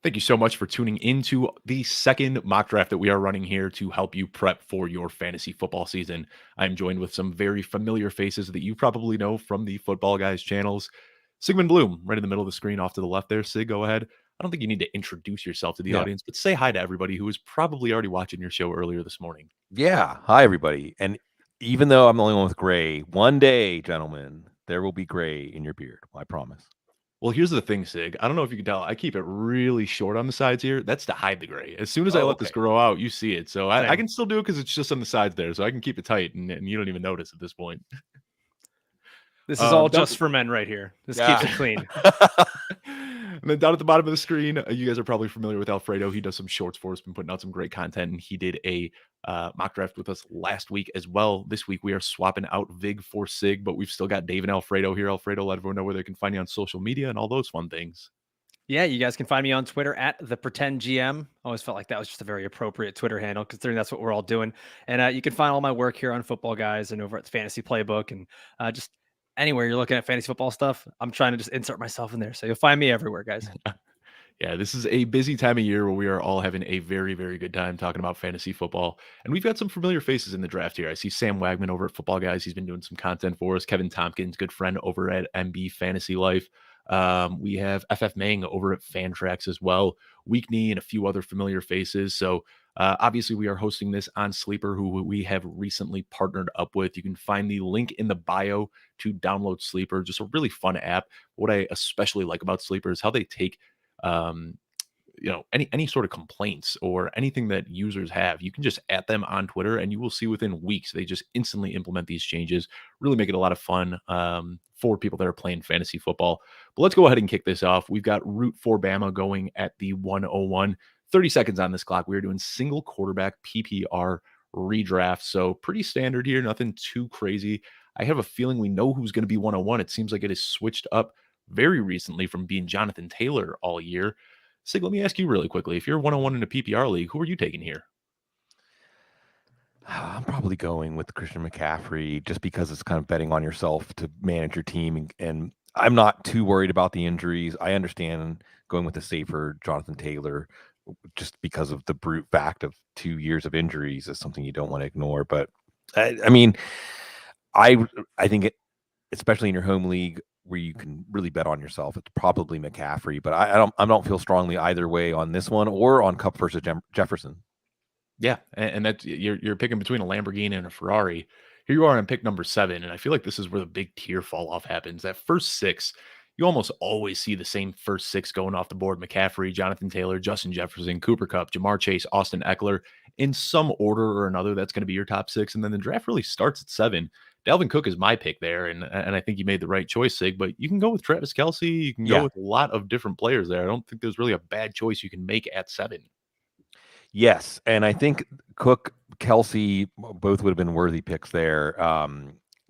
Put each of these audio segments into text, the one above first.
Thank you so much for tuning into the second mock draft that we are running here to help you prep for your fantasy football season. I'm joined with some very familiar faces that you probably know from the Football Guys channels. Sigmund Bloom, right in the middle of the screen off to the left there. Sig, go ahead. I don't think you need to introduce yourself to the Yeah. audience, but say hi to everybody who was probably already watching your show earlier this morning. Yeah. Hi, everybody. And even though I'm the only one with gray, one day, gentlemen, there will be gray in your beard. I promise. Well, here's the thing, Sig. I don't know if you can tell. I keep it really short on the sides here. That's to hide the gray. As soon as I Oh, let this okay. grow out, you see it. So I Same. can still do it because it's just on the sides there. So I can keep it tight and you don't even notice at this point. This is all Down- just for men right here. This Yeah. keeps it clean. And then down at the bottom of the screen, you guys are probably familiar with Alfredo. He does some shorts for us, been putting out some great content, and he did a mock draft with us last week as well. This week we are swapping out Vig for Sig, but we've still got Dave and Alfredo here. Alfredo, let everyone know where they can find you on social media and all those fun things. Yeah, you guys can find me on Twitter at the Pretend GM. Always felt like that was just a very appropriate Twitter handle, considering that's what we're all doing. And you can find all my work here on Football Guys and over at the Fantasy Playbook, and just anywhere you're looking at fantasy football stuff. I'm trying to just insert myself in there, so you'll find me everywhere, guys. Yeah, this is a busy time of year where we are all having a very, very good time talking about fantasy football. And we've got some familiar faces in the draft here. I see Sam Wagman over at Football Guys. He's been doing some content for us. Kevin Tompkins, good friend over at MB Fantasy Life. We have FF Mang over at Fantrax as well. Weekney and a few other familiar faces. So obviously we are hosting this on Sleeper, who we have recently partnered up with. You can find the link in the bio to download Sleeper. Just a really fun app. What I especially like about Sleeper is how they take um any sort of complaints or anything that users have, you can just at them on Twitter and you will see within weeks they just instantly implement these changes. Really make it a lot of fun for people that are playing fantasy football. But let's go ahead and kick this off. We've got Root for Bama going at the 101. 30 seconds on this clock. We're doing single quarterback PPR redraft, so pretty standard here, nothing too crazy. I have a feeling we know who's going to be 101. It seems like it is switched up very recently from being Jonathan Taylor all year. Sig, let me ask you really quickly. If you're 101 in a PPR league, who are you taking here? I'm probably going with Christian McCaffrey just because it's kind of betting on yourself to manage your team. And I'm not too worried about the injuries. I understand going with the safer Jonathan Taylor just because of the brute fact of 2 years of injuries is something you don't want to ignore. But I mean, I think especially in your home league where you can really bet on yourself, it's probably McCaffrey. But I don't feel strongly either way on this one or on Cup versus Jefferson. Yeah, and that's you're picking between a Lamborghini and a Ferrari. Here you are on pick number 7, and I feel like this is where the big tier fall off happens. That first 6, you almost always see the same first 6 going off the board: McCaffrey, Jonathan Taylor, Justin Jefferson, Cooper Kupp, Jamar Chase, Austin Eckler. In some order or another, that's going to be your top 6, and then the draft really starts at 7. Dalvin Cook is my pick there, and I think you made the right choice, Sig. But you can go with Travis Kelce. You can go with a lot of different players there. I don't think there's really a bad choice you can make at 7. Yes, and I think Cook, Kelce, both would have been worthy picks there.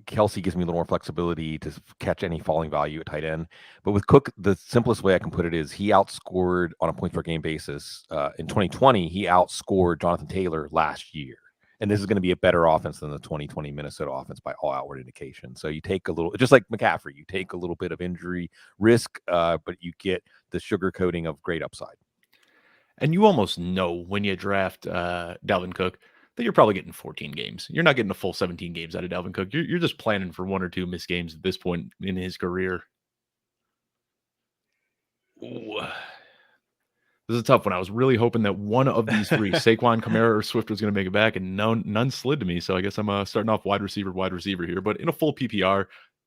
Kelce gives me a little more flexibility to catch any falling value at tight end. But with Cook, the simplest way I can put it is he outscored on a point per game basis. In 2020, he outscored Jonathan Taylor last year. And this is going to be a better offense than the 2020 Minnesota offense by all outward indication. So you take a little, just like McCaffrey, you take a little bit of injury risk, but you get the sugar coating of great upside. And you almost know when you draft Dalvin Cook that you're probably getting 14 games. You're not getting a full 17 games out of Dalvin Cook. You're just planning for 1 or 2 missed games at this point in his career. Ooh. This is a tough one. I was really hoping that one of these 3, Saquon, Kamara, or Swift, was going to make it back, and none slid to me. So I guess I'm starting off wide receiver here. But in a full PPR,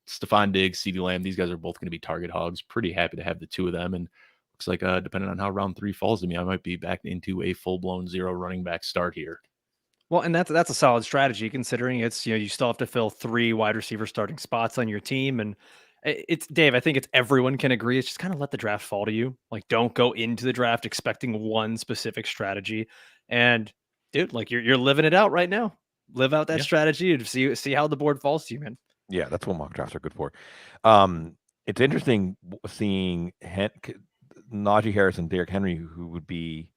Stephon Diggs, CeeDee Lamb, these guys are both going to be target hogs. Pretty happy to have the 2 of them. And looks like depending on how round 3 falls to me, I might be back into a full-blown 0 running back start here. Well, and that's a solid strategy considering it's, you still have to fill 3 wide receiver starting spots on your team. And it's Dave, I think it's everyone can agree. It's just kind of let the draft fall to you. Like, don't go into the draft expecting one specific strategy. And dude, like you're living it out right now. Live out that strategy and see how the board falls to you, man. Yeah, that's what mock drafts are good for. It's interesting seeing Naji Harris and Derrick Henry, who would be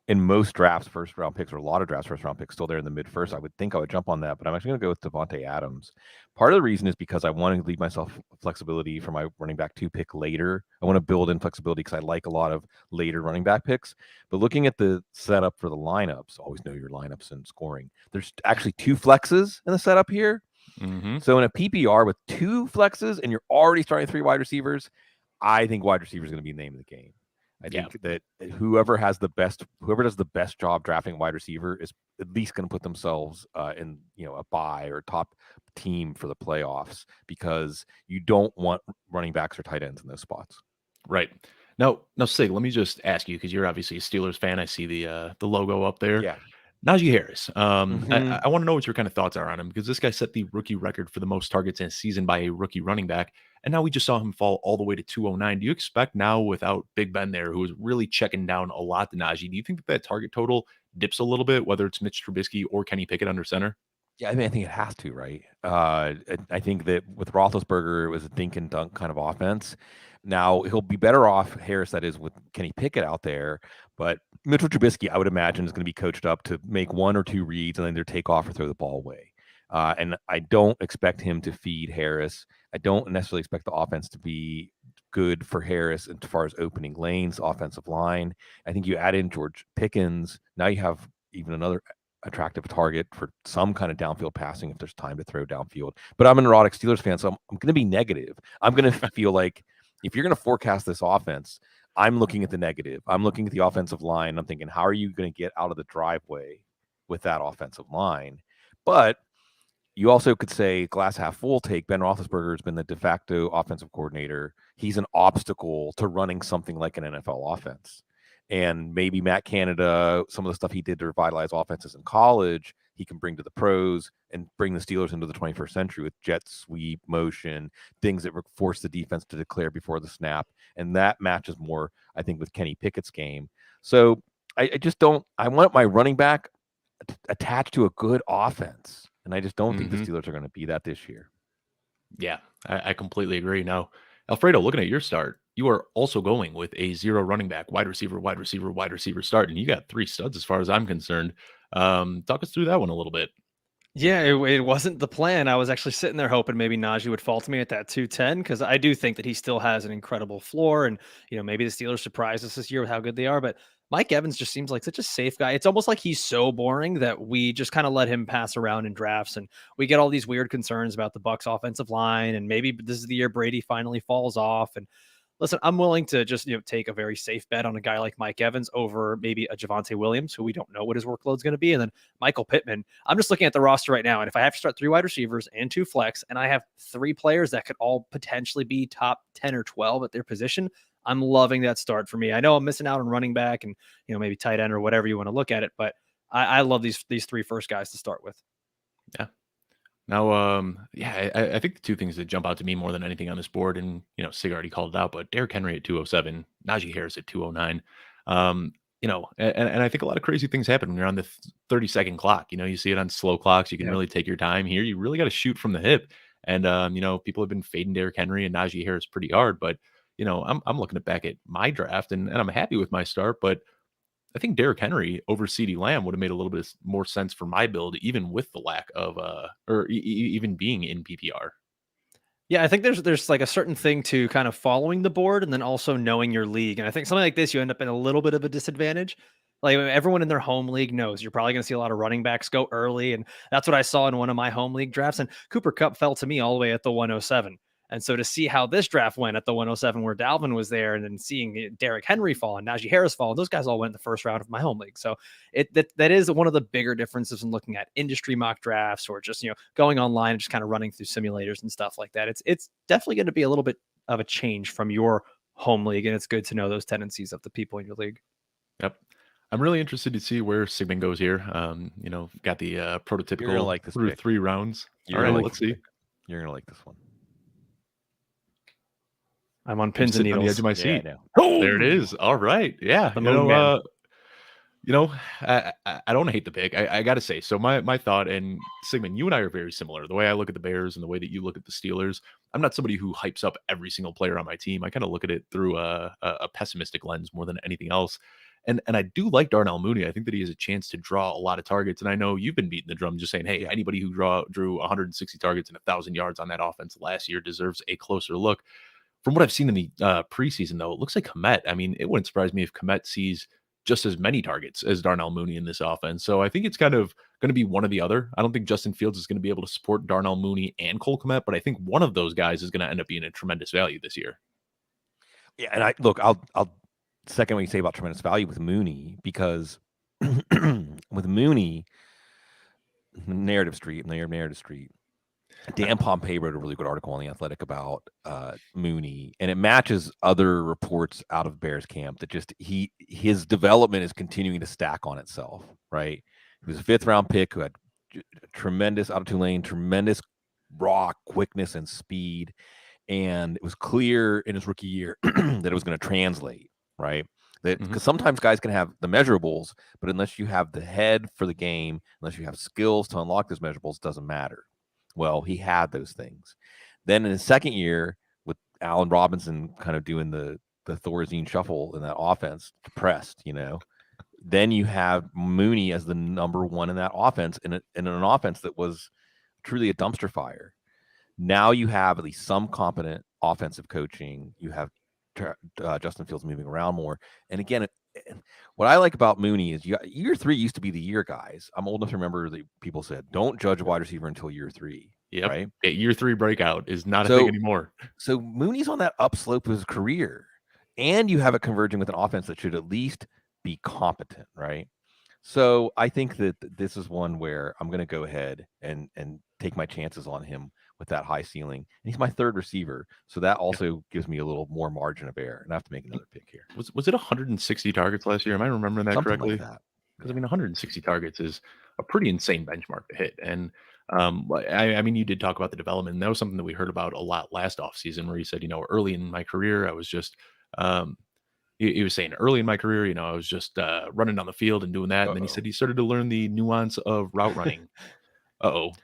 in most drafts, first round picks, or a lot of drafts, first round picks still there in the mid first. I would think I would jump on that, but I'm actually going to go with Devontae Adams. Part of the reason is because I want to leave myself flexibility for my running back 2 pick later. I want to build in flexibility because I like a lot of later running back picks. But looking at the setup for the lineups, always know your lineups and scoring. There's actually 2 flexes in the setup here. So in a PPR with 2 flexes and you're already starting 3 wide receivers, I think wide receiver is going to be the name of the game. I think that whoever does the best job drafting wide receiver is at least going to put themselves in a bye or top team for the playoffs, because you don't want running backs or tight ends in those spots. Right. Now, Sig, let me just ask you, because you're obviously a Steelers fan. I see the logo up there. Yeah. Najee Harris. I want to know what your kind of thoughts are on him, because this guy set the rookie record for the most targets in a season by a rookie running back. And now we just saw him fall all the way to 209. Do you expect now, without Big Ben there, who is really checking down a lot to Najee, do you think that target total dips a little bit, whether it's Mitch Trubisky or Kenny Pickett under center? Yeah, I mean, I think it has to, right? I think that with Roethlisberger, it was a dink and dunk kind of offense. Now he'll be better off, Harris, that is, with Kenny Pickett out there. But Mitchell Trubisky, I would imagine, is going to be coached up to make 1 or 2 reads and then either take off or throw the ball away. And I don't expect him to feed Harris. I don't necessarily expect the offense to be good for Harris as far as opening lanes, offensive line. I think you add in George Pickens, now you have even another attractive target for some kind of downfield passing if there's time to throw downfield. But I'm a neurotic Steelers fan, so I'm going to be negative. I'm going to feel like if you're going to forecast this offense, I'm looking at the negative. I'm looking at the offensive line. I'm thinking, how are you going to get out of the driveway with that offensive line? But you also could say, glass half full take, Ben Roethlisberger has been the de facto offensive coordinator. He's an obstacle to running something like an NFL offense. And maybe Matt Canada, some of the stuff he did to revitalize offenses in college, he can bring to the pros and bring the Steelers into the 21st century with jet sweep, motion, things that force the defense to declare before the snap. And that matches more, I think, with Kenny Pickett's game. So I just don't – I want my running back attached to a good offense. And I just don't think the Steelers are going to be that this year. Yeah, I completely agree. Now, Alfredo, looking at your start, you are also going with a 0 running back, wide receiver start, and you got 3 studs as far as I'm concerned. Talk us through that one a little bit. Yeah, it wasn't the plan. I was actually sitting there hoping maybe Najee would fall to me at that 210, because I do think that he still has an incredible floor, and maybe the Steelers surprise us this year with how good they are. But Mike Evans just seems like such a safe guy. It's almost like he's so boring that we just kind of let him pass around in drafts, and we get all these weird concerns about the Bucs offensive line, and maybe this is the year Brady finally falls off. And listen, I'm willing to just take a very safe bet on a guy like Mike Evans over maybe a Javonte Williams, who we don't know what his workload's going to be, and then Michael Pittman. I'm just looking at the roster right now, and if I have to start 3 wide receivers and 2 flex, and I have 3 players that could all potentially be top 10 or 12 at their position, I'm loving that start for me. I know I'm missing out on running back and maybe tight end or whatever you want to look at it, but I love these 3 first guys to start with. Yeah. Now, I think the 2 things that jump out to me more than anything on this board, and Sig already called it out, but Derrick Henry at 207, Najee Harris at 209. And I think a lot of crazy things happen when you're on the 30-second clock. You see it on slow clocks. You can really take your time here. You really got to shoot from the hip. And people have been fading Derrick Henry and Najee Harris pretty hard, but I'm looking back at my draft and I'm happy with my start, but I think Derrick Henry over CeeDee Lamb would have made a little bit more sense for my build, even with the lack of even being in PPR. Yeah, I think there's like a certain thing to kind of following the board and then also knowing your league. And I think something like this, you end up in a little bit of a disadvantage. Like everyone in their home league knows you're probably going to see a lot of running backs go early. And that's what I saw in one of my home league drafts. And Cooper Kupp fell to me all the way at the 107. And so to see how this draft went at the 107, where Dalvin was there, and then seeing Derrick Henry fall and Naji Harris fall, those guys all went in the first round of my home league. So that is one of the bigger differences in looking at industry mock drafts, or just going online and just kind of running through simulators and stuff like that. It's definitely going to be a little bit of a change from your home league, and it's good to know those tendencies of the people in your league. Yep. I'm really interested to see where Sigmund goes here. Got the prototypical like this through pick. 3 rounds. All right, let's see. You're gonna like this one. I'm on pins and needles on the edge of my seat. Yeah, There it is. All right. Yeah. I don't hate the pick. I got to say, so my thought, and Sigmund, you and I are very similar. The way I look at the Bears and the way that you look at the Steelers, I'm not somebody who hypes up every single player on my team. I kind of look at it through a pessimistic lens more than anything else. And I do like Darnell Mooney. I think that he has a chance to draw a lot of targets. And I know you've been beating the drum just saying, hey, anybody who drew 160 targets and 1,000 yards on that offense last year deserves a closer look. From what I've seen in the preseason, though, it looks like Kmet. I mean, it wouldn't surprise me if Kmet sees just as many targets as Darnell Mooney in this offense. So I think it's kind of going to be one or the other. I don't think Justin Fields is going to be able to support Darnell Mooney and Cole Kmet, but I think one of those guys is going to end up being a tremendous value this year. Yeah, and I'll second what you say about tremendous value with Mooney, because with Mooney, narrative street, Dan Pompey wrote a really good article on The Athletic about Mooney, and it matches other reports out of Bears camp that just his development is continuing to stack on itself, right? He was a 5th round pick who had tremendous, out of Tulane, tremendous raw quickness and speed, and it was clear in his rookie year that it was going to translate, right? That because sometimes guys can have the measurables, but unless you have the head for the game, unless you have skills to unlock those measurables, it doesn't matter. Well, he had those things. Then in his second year, with Allen Robinson kind of doing the Thorazine shuffle in that offense, depressed, then you have Mooney as the number one in that offense, in an offense that was truly a dumpster fire. Now you have at least some competent offensive coaching. You have Justin Fields moving around more. And again, what I like about Mooney is year 3 used to be the year, guys. I'm old enough to remember that people said, don't judge a wide receiver until year 3. Yep. Right? Year 3 breakout is not a thing anymore. So Mooney's on that upslope of his career, and you have it converging with an offense that should at least be competent, right? So I think that this is one where I'm going to go ahead and take my chances on him with that high ceiling. And he's my 3rd receiver, so that also gives me a little more margin of error, and I have to make another pick here. Was it 160 targets last year? Am I remembering that Something correctly? like that. Because 160 targets is a pretty insane benchmark to hit. And I mean, you did talk about the development. And that was something that we heard about a lot last offseason, where he said, early in my career, I was just he was saying early in my career, I was just running down the field and doing that. And then he said he started to learn the nuance of route running.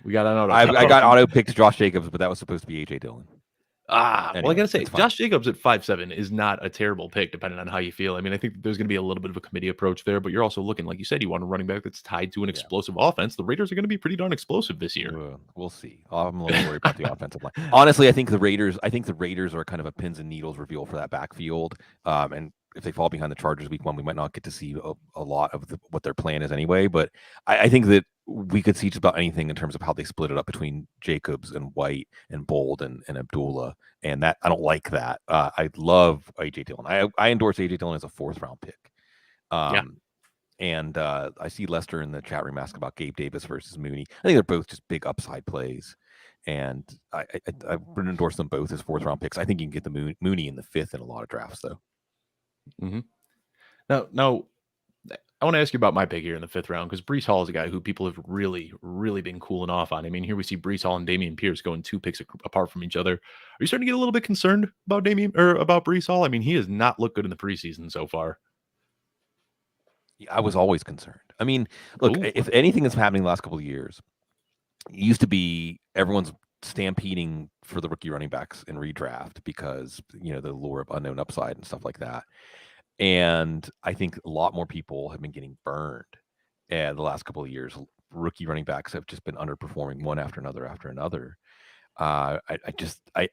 We got an auto. I got auto picked Josh Jacobs, but that was supposed to be AJ Dillon. Well, I gotta say, Josh Jacobs at 5'7" is not a terrible pick, depending on how you feel. I mean, I think there's going to be a little bit of a committee approach there, but you're also looking, like you said, you want a running back that's tied to an explosive offense. The Raiders are going to be pretty darn explosive this year. We'll see. I'm a little worried about the offensive line. Honestly, I think the Raiders are kind of a pins and needles reveal for that backfield. And if they fall behind the Chargers week 1, we might not get to see a lot of what their plan is anyway. But I think that we could see just about anything in terms of how they split it up between Jacobs and White and Bold and Abdullah. And that I don't like that. I love AJ Dillon. I endorse AJ Dillon as a 4th round pick. And I see Lester in the chat room ask about Gabe Davis versus Mooney. I think they're both just big upside plays. And I would endorse them both as 4th round picks. I think you can get the Mooney in the 5th in a lot of drafts, though. Now, I want to ask you about my pick here in the 5th round, because Breece Hall is a guy who people have really, really been cooling off on. I mean, here we see Breece Hall and Damian Pierce going 2 picks apart from each other. Are you starting to get a little bit concerned about about Breece Hall? I mean, he has not looked good in the preseason so far. I was always concerned. I mean, look, if anything that's happening the last couple of years, it used to be everyone's stampeding for the rookie running backs in redraft because, the lure of unknown upside and stuff like that. And I think a lot more people have been getting burned the last couple of years. Rookie running backs have just been underperforming one after another. I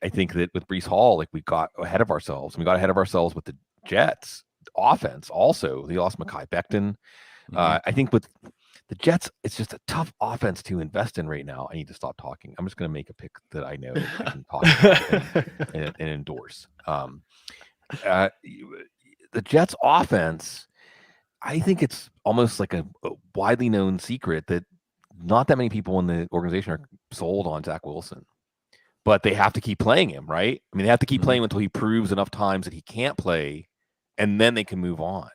think that with Breece Hall, like, we got ahead of ourselves. We got ahead of ourselves with the Jets offense. Also, they lost Mekhi Becton. I think with the Jets, it's just a tough offense to invest in right now. I need to stop talking. I'm just going to make a pick that I know I can talk about and endorse. The Jets offense, I think it's almost like a widely known secret that not that many people in the organization are sold on Zach Wilson, but they have to keep playing him, right? I mean, they have to keep playing him until he proves enough times that he can't play, and then they can move on.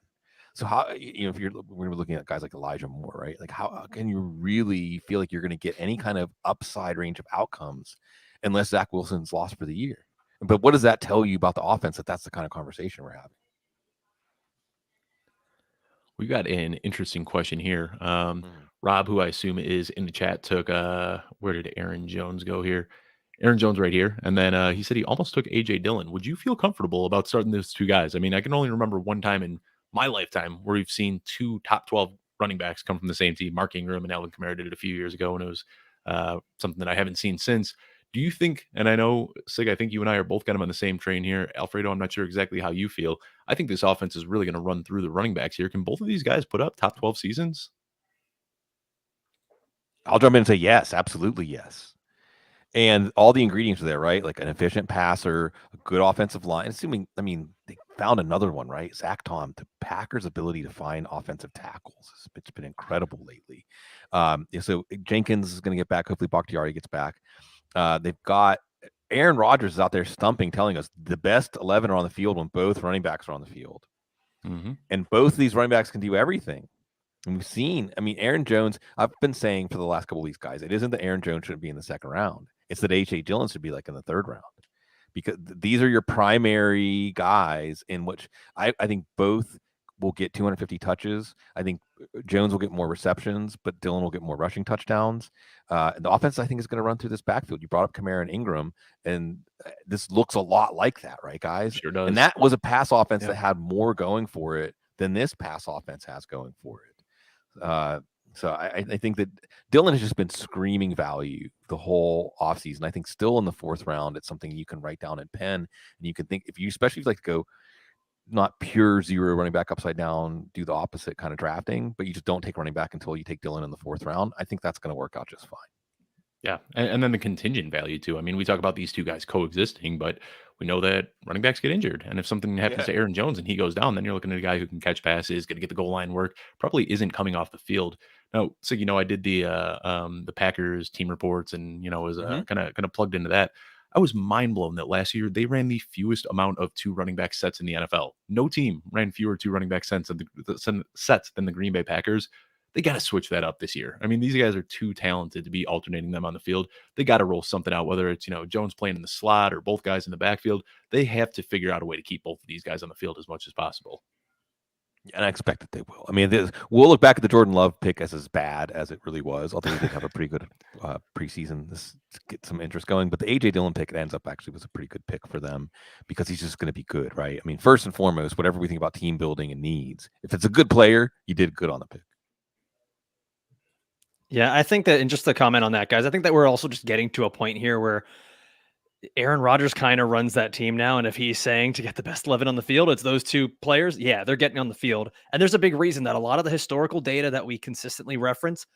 So how, if we're looking at guys like Elijah Moore, right? Like, how can you really feel like you're going to get any kind of upside range of outcomes unless Zach Wilson's lost for the year? But what does that tell you about the offense, that that's the kind of conversation we're having? We got an interesting question here. Rob, who I assume is in the chat, took where did Aaron Jones go here? Aaron Jones right here. And then he said he almost took AJ Dillon. Would you feel comfortable about starting those 2 guys? I mean, I can only remember one time in my lifetime where we've seen 2 top 12 running backs come from the same team. Mark Ingram and Alvin Kamara did it a few years ago, and it was something that I haven't seen since. Do you think, and I know, Sig, I think you and I are both kind of on the same train here. Alfredo, I'm not sure exactly how you feel. I think this offense is really going to run through the running backs here. Can both of these guys put up top 12 seasons? I'll jump in and say yes, absolutely yes. And all the ingredients are there, right? Like an efficient passer, a good offensive line. Assuming, I mean, they found another one, right? Zach Tom, the Packers' ability to find offensive tackles. It's been incredible lately. So Jenkins is going to get back. Hopefully Bakhtiari gets back. They've got Aaron Rodgers is out there stumping, telling us the best 11 are on the field when both running backs are on the field. Mm-hmm. And both of these running backs can do everything. And we've seen, I mean, Aaron Jones, I've been saying for the last couple of weeks, guys, it isn't that Aaron Jones shouldn't be in the second round. It's that A.J. Dillon should be like in the third round, because these are your primary guys in which I think both will get 250 touches. I think Jones will get more receptions, but Dillon will get more rushing touchdowns. And the offense, I think, is going to run through this backfield. You brought up Kamara and Ingram, and this looks a lot like that, right, guys? Sure does. And that was a pass offense that had more going for it than this pass offense has going for it. So I think that Dillon has just been screaming value the whole offseason. I think still in the fourth round, it's something you can write down in pen, and you can think, especially if you like to go not pure zero running back upside down, do the opposite kind of drafting, but you just don't take running back until you take Dillon in the fourth round. I think that's going to work out just fine. Yeah, and then the contingent value too. I mean, we talk about these two guys coexisting, but we know that running backs get injured, and if something happens to Aaron Jones and he goes down, then you're looking at a guy who can catch passes, going to get the goal line work, probably isn't coming off the field. Now, so I did the Packers team reports, and was kind of plugged into that. I was mind blown that last year they ran the fewest amount of 2 running back sets in the NFL. No team ran fewer 2 running back sets than the Green Bay Packers. They got to switch that up this year. I mean, these guys are too talented to be alternating them on the field. They got to roll something out, whether it's, Jones playing in the slot or both guys in the backfield. They have to figure out a way to keep both of these guys on the field as much as possible. And I expect that they will. I mean, we'll look back at the Jordan Love pick as bad as it really was, although he did have a pretty good preseason to get some interest going. But the A.J. Dillon pick, it ends up actually was a pretty good pick for them because he's just going to be good, right? I mean, first and foremost, whatever we think about team building and needs, if it's a good player, you did good on the pick. Yeah, I think that, and just to comment on that, guys, I think that we're also just getting to a point here where Aaron Rodgers kind of runs that team now. And if he's saying to get the best 11 on the field, it's those 2 players. Yeah, they're getting on the field. And there's a big reason that a lot of the historical data that we consistently reference,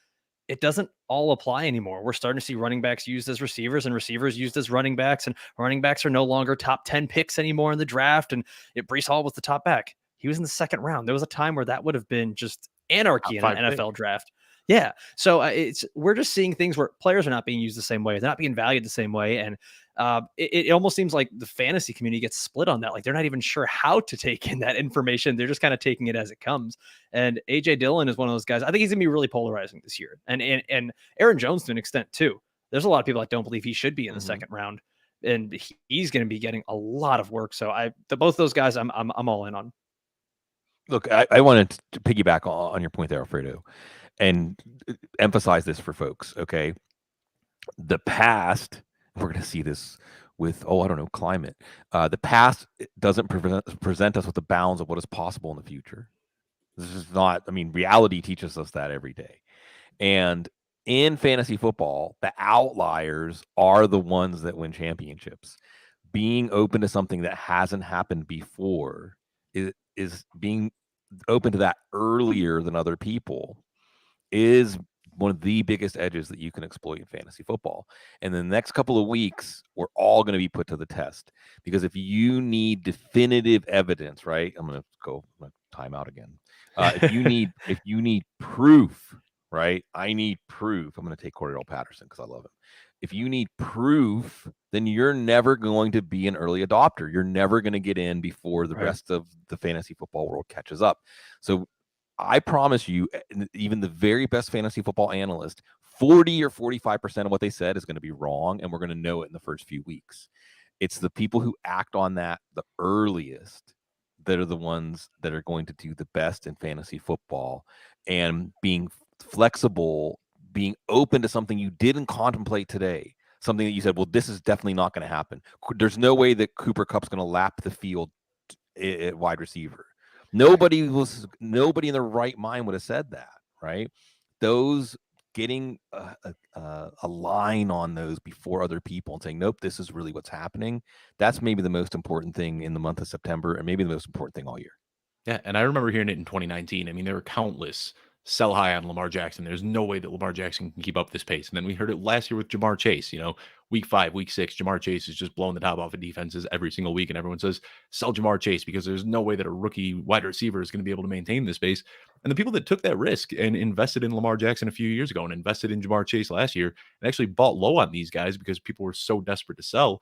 it doesn't all apply anymore. We're starting to see running backs used as receivers and receivers used as running backs, and running backs are no longer top 10 picks anymore in the draft. And Breece Hall was the top back. He was in the second round. There was a time where that would have been just anarchy in an NFL draft. Yeah. So we're just seeing things where players are not being used the same way. They're not being valued the same way. And it almost seems like the fantasy community gets split on that. Like they're not even sure how to take in that information. They're just kind of taking it as it comes. And A.J. Dillon is one of those guys. I think he's going to be really polarizing this year. And Aaron Jones to an extent too. There's a lot of people that don't believe he should be in the second round. And he's going to be getting a lot of work. So both those guys, I'm all in on. Look, I wanted to piggyback on your point there, Alfredo, and emphasize this for folks, okay? The past, we're going to see this with, climate. The past doesn't present us with the bounds of what is possible in the future. This is not, reality teaches us that every day. And in fantasy football, the outliers are the ones that win championships. Being open to something that hasn't happened before is being open to that earlier than other people is one of the biggest edges that you can exploit in fantasy football. And the next couple of weeks, we're all going to be put to the test, because if you need definitive evidence, right? I'm going to time out again. If you need proof, right? I need proof. I'm going to take Cordell Patterson because I love him. If you need proof, then you're never going to be an early adopter. You're never going to get in before the rest of the fantasy football world catches up. So I promise you, even the very best fantasy football analyst, 40 or 45% of what they said is going to be wrong, and we're going to know it in the first few weeks. It's the people who act on that the earliest that are the ones that are going to do the best in fantasy football, and being flexible, being open to something you didn't contemplate today, something that you said, well, this is definitely not going to happen. There's no way that Cooper Kupp's going to lap the field at wide receiver. Nobody in their right mind would have said that, right? Those getting a line on those before other people and saying, nope, this is really what's happening. That's maybe the most important thing in the month of September, and maybe the most important thing all year. Yeah, and I remember hearing it in 2019. I mean, there were countless sell high on Lamar Jackson. There's no way that Lamar Jackson can keep up this pace. And then we heard it last year with Jamar Chase. Week 5, week 6, Jamar Chase is just blowing the top off of defenses every single week. And everyone says, sell Jamar Chase because there's no way that a rookie wide receiver is going to be able to maintain this pace. And the people that took that risk and invested in Lamar Jackson a few years ago and invested in Jamar Chase last year and actually bought low on these guys because people were so desperate to sell.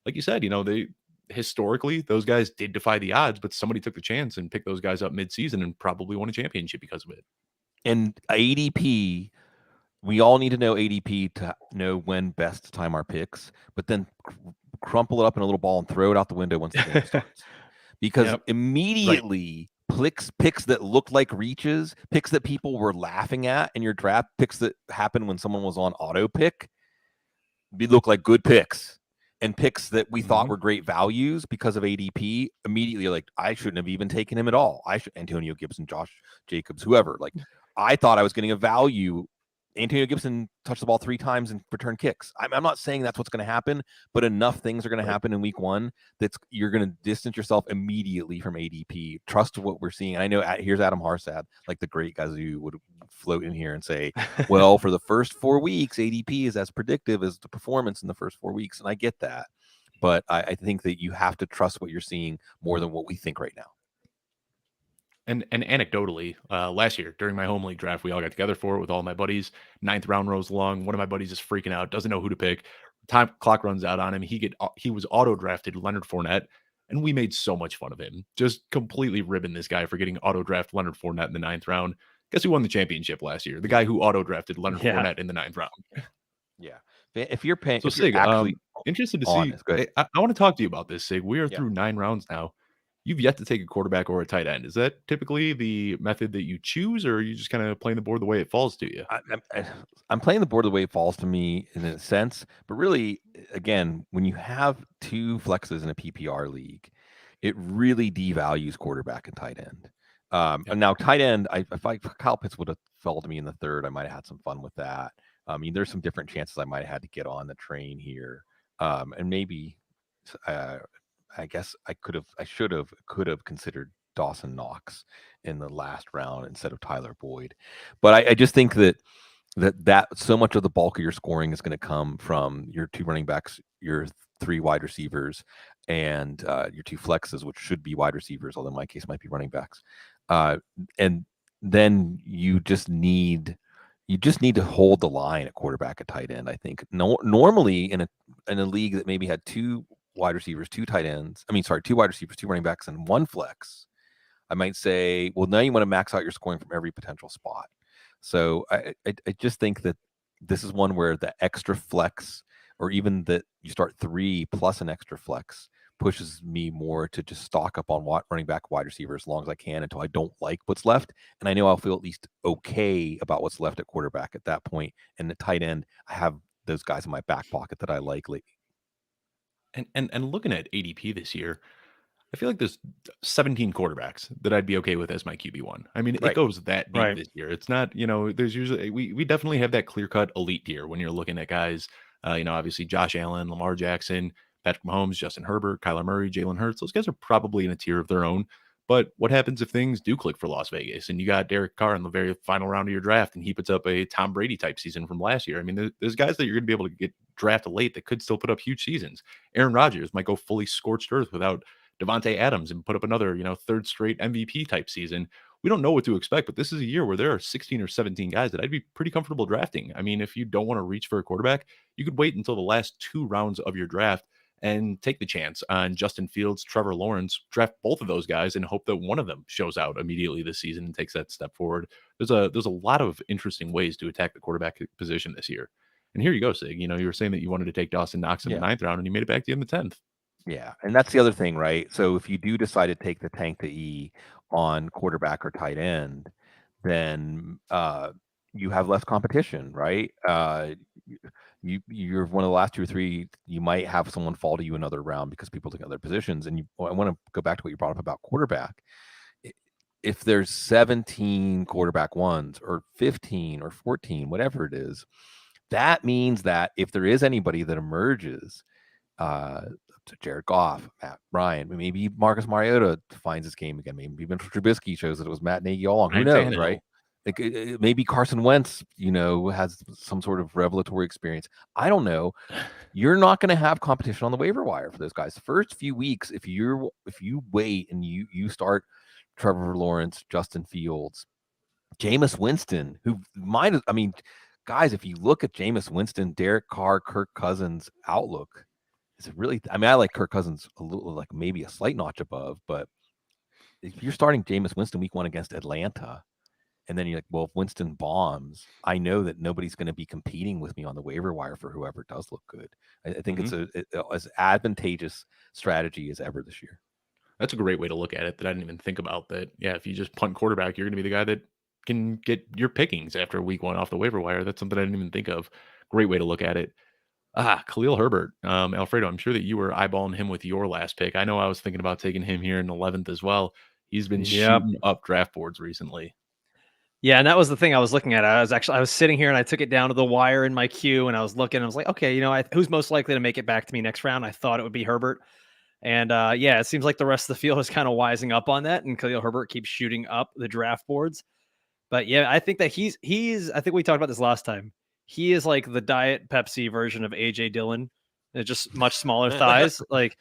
Like you said, they historically those guys did defy the odds, but somebody took the chance and picked those guys up mid-season and probably won a championship because of it. And ADP, we all need to know ADP to know when best to time our picks, but then crumple it up in a little ball and throw it out the window once the game starts. Because immediately picks that look like reaches, picks that people were laughing at in your draft, picks that happened when someone was on auto pick, they look like good picks. And picks that we thought were great values because of ADP, immediately like, I shouldn't have even taken him at all. Antonio Gibson, Josh Jacobs, whoever. Like, I thought I was getting a value. Antonio Gibson touched the ball 3 times and returned kicks. I'm not saying that's what's going to happen, but enough things are going to happen in week 1 that you're going to distance yourself immediately from ADP. Trust what we're seeing. I know here's Adam Harsad, like the great guys who would float in here and say, well, for the first 4 weeks, ADP is as predictive as the performance in the first 4 weeks. And I get that. But I think that you have to trust what you're seeing more than what we think right now. And anecdotally, last year during my home league draft, we all got together for it with all my buddies. 9th round rolls along. One of my buddies is freaking out, doesn't know who to pick. Time clock runs out on him. He was auto drafted Leonard Fournette, and we made so much fun of him. Just completely ribbing this guy for getting auto draft Leonard Fournette in the 9th round. Guess who won the championship last year? The guy who auto drafted Leonard Fournette in the 9th round. Yeah. If you're paying, so Sig, interested to see. I want to talk to you about this, Sig. We are through 9 rounds now. You've yet to take a quarterback or a tight end. Is that typically the method that you choose, or are you just kind of playing the board the way it falls to you? I'm playing the board the way it falls to me in a sense, but really, again, when you have 2 flexes in a PPR league, it really devalues quarterback and tight end. And now tight end, if Kyle Pitts would have fell to me in the 3rd, I might have had some fun with that. I mean, there's some different chances I might have had to get on the train here, and maybe. I guess I could have considered Dawson Knox in the last round instead of Tyler Boyd. But I just think that so much of the bulk of your scoring is going to come from your 2 running backs, your 3 wide receivers, and your 2 flexes, which should be wide receivers, although in my case might be running backs. And then you just need to hold the line at quarterback and tight end. I think normally in a league that maybe had 2 wide receivers, 2 tight ends. 2 wide receivers, 2 running backs, and 1 flex. I might say, well, now you want to max out your scoring from every potential spot. So I just think that this is one where the extra flex, or even that you start 3 plus an extra flex, pushes me more to just stock up on running back, wide receiver as long as I can until I don't like what's left. And I know I'll feel at least okay about what's left at quarterback at that point. And the tight end, I have those guys in my back pocket that I like lately. And looking at ADP this year, I feel like there's 17 quarterbacks that I'd be okay with as my QB1. I mean, it goes that deep this year. It's not, there's usually, we definitely have that clear-cut elite tier when you're looking at guys, obviously Josh Allen, Lamar Jackson, Patrick Mahomes, Justin Herbert, Kyler Murray, Jalen Hurts. Those guys are probably in a tier of their own. But what happens if things do click for Las Vegas and you got Derek Carr in the very final round of your draft and he puts up a Tom Brady type season from last year? I mean, there's guys that you're going to be able to get drafted late that could still put up huge seasons. Aaron Rodgers might go fully scorched earth without Devontae Adams and put up another, 3rd straight MVP type season. We don't know what to expect, but this is a year where there are 16 or 17 guys that I'd be pretty comfortable drafting. I mean, if you don't want to reach for a quarterback, you could wait until the last 2 rounds of your draft and take the chance on Justin Fields, Trevor Lawrence, draft both of those guys and hope that one of them shows out immediately this season and takes that step forward. There's a lot of interesting ways to attack the quarterback position this year. And here you go, Sig. You were saying that you wanted to take Dawson Knox in the 9th round and you made it back to you in the 10th. Yeah. And that's the other thing, right? So if you do decide to take the tank to E on quarterback or tight end, then you have less competition, right? You're one of the last 2 or 3. You might have someone fall to you another round because people take other positions. And I want to go back to what you brought up about quarterback. if there's 17 quarterback ones or 15 or 14, whatever it is, that means that if there is anybody that emerges, to Jared Goff, Matt Ryan, maybe Marcus Mariota finds his game again. Maybe even Trubisky shows that it was Matt Nagy all along. Who knows, right? Like, maybe Carson Wentz, has some sort of revelatory experience. I don't know. You're not going to have competition on the waiver wire for those guys. The first few weeks, if you wait and you start Trevor Lawrence, Justin Fields, Jameis Winston, who guys, if you look at Jameis Winston, Derek Carr, Kirk Cousins outlook, is it really? I like Kirk Cousins a little, like maybe a slight notch above, but if you're starting Jameis Winston week 1 against Atlanta, and then you're like, well, if Winston bombs, I know that nobody's going to be competing with me on the waiver wire for whoever does look good. I think it's as advantageous strategy as ever this year. That's a great way to look at it that I didn't even think about that. Yeah, if you just punt quarterback, you're going to be the guy that can get your pickings after week 1 off the waiver wire. That's something I didn't even think of. Great way to look at it. Khalil Herbert. Alfredo, I'm sure that you were eyeballing him with your last pick. I know I was thinking about taking him here in 11th as well. He's been shooting up draft boards recently. Yeah, and that was the thing I was looking at. I was sitting here and I took it down to the wire in my queue and I was looking. I was like, okay, who's most likely to make it back to me next round? I thought it would be Herbert. And it seems like the rest of the field is kind of wising up on that. And Khalil Herbert keeps shooting up the draft boards. But yeah, I think that he's I think we talked about this last time. He is like the Diet Pepsi version of AJ Dillon. They're just much smaller thighs. like